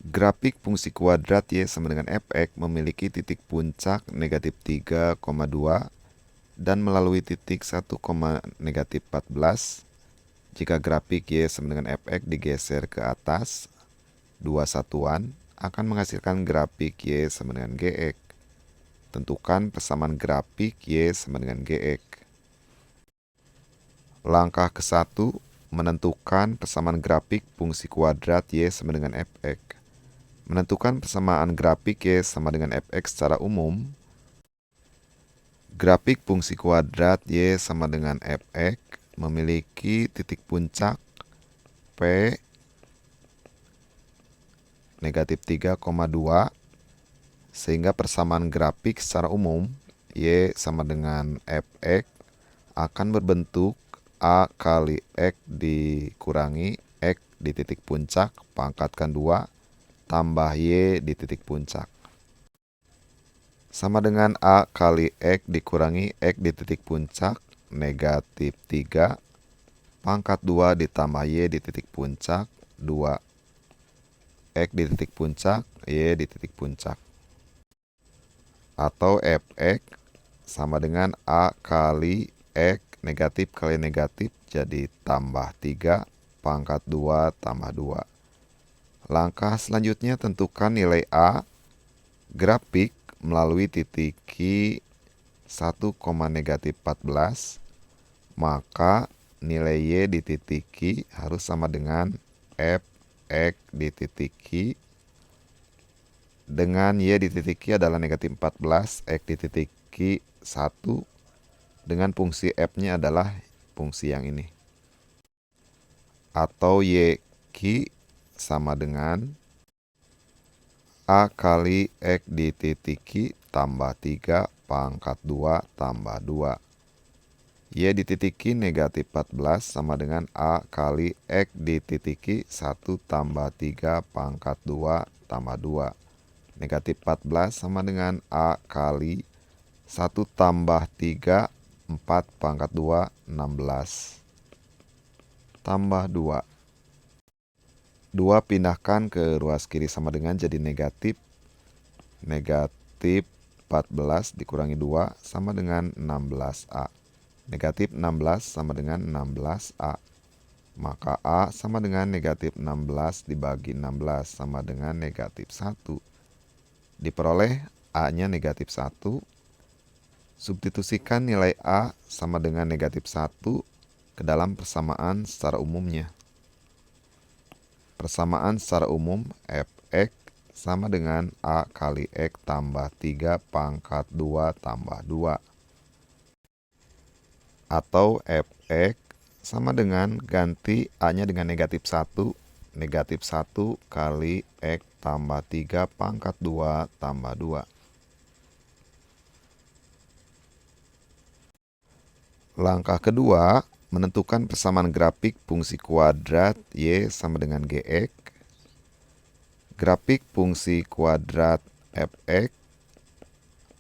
Grafik fungsi kuadrat Y sama dengan fx memiliki titik puncak negatif 3,2 dan melalui titik 1, negatif 14. Jika grafik Y sama dengan fx digeser ke atas dua satuan, akan menghasilkan grafik Y sama dengan Gx. Tentukan persamaan grafik Y sama dengan Gx. Langkah ke-1, menentukan persamaan grafik fungsi kuadrat Y sama dengan fx. Menentukan persamaan grafik Y sama dengan fx secara umum. Grafik fungsi kuadrat Y sama dengan fx memiliki titik puncak P negatif 3,2, sehingga persamaan grafik secara umum Y sama dengan fx akan berbentuk A kali X dikurangi X di titik puncak pangkatkan 2 tambah Y di titik puncak. Sama dengan A kali X dikurangi X di titik puncak negatif 3 pangkat 2 ditambah Y di titik puncak 2 X di titik puncak Y di titik puncak. Atau fx sama dengan A kali X negatif kali negatif jadi tambah 3 pangkat 2 tambah 2. Langkah selanjutnya tentukan nilai A grafik melalui titik Q 1, negatif 14, maka nilai Y di titik Q harus sama dengan fx di titik Q dengan Y di titik Q adalah negatif 14, X di titik Q 1, dengan fungsi F-nya adalah fungsi yang ini. Atau YQ sama dengan A kali X di titik Q tambah 3 pangkat 2 tambah 2. Y di titik Q negatif 14 sama dengan A kali X di titik Q 1 tambah 3 pangkat 2 tambah 2. Negatif 14 sama dengan A kali 1 tambah 3, 4 pangkat 2, 16. Tambah 2. 2 pindahkan ke ruas kiri sama dengan jadi negatif. Negatif 14 dikurangi 2 sama dengan 16A. Negatif 16 sama dengan 16A. Maka A sama dengan negatif 16 dibagi 16 sama dengan negatif 1. Diperoleh A-nya negatif 1. Substitusikan nilai A sama dengan negatif 1 ke dalam persamaan secara umumnya. Persamaan secara umum fx sama dengan A kali X tambah 3 pangkat 2 tambah 2. Atau fx sama dengan ganti A-nya dengan negatif 1. Negatif 1 kali X tambah 3 pangkat 2 tambah 2. Langkah kedua, menentukan persamaan grafik fungsi kuadrat Y sama dengan Gx. Grafik fungsi kuadrat fx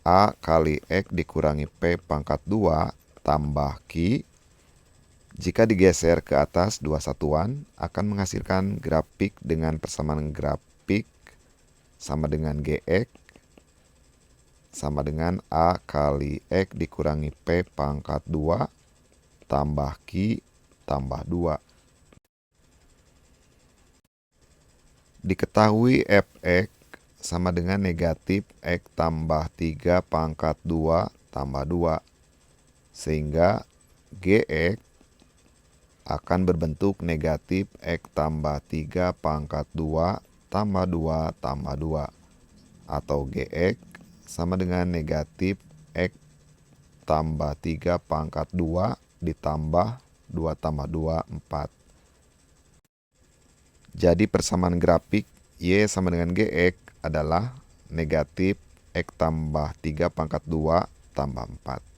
A kali X dikurangi P pangkat 2 tambah Q. Jika digeser ke atas dua satuan, akan menghasilkan grafik dengan persamaan grafik sama dengan Gx sama dengan A kali X dikurangi P pangkat 2 tambah Q tambah 2. Diketahui fx sama dengan negatif X tambah 3 pangkat 2 tambah 2. Sehingga Gx akan berbentuk negatif X tambah 3 pangkat 2 tambah 2 tambah 2. Atau Gx sama dengan negatif X tambah 3 pangkat 2 ditambah 2 tambah 2, 4. Jadi persamaan grafik Y sama dengan Gx adalah negatif X tambah 3 pangkat 2 tambah 4.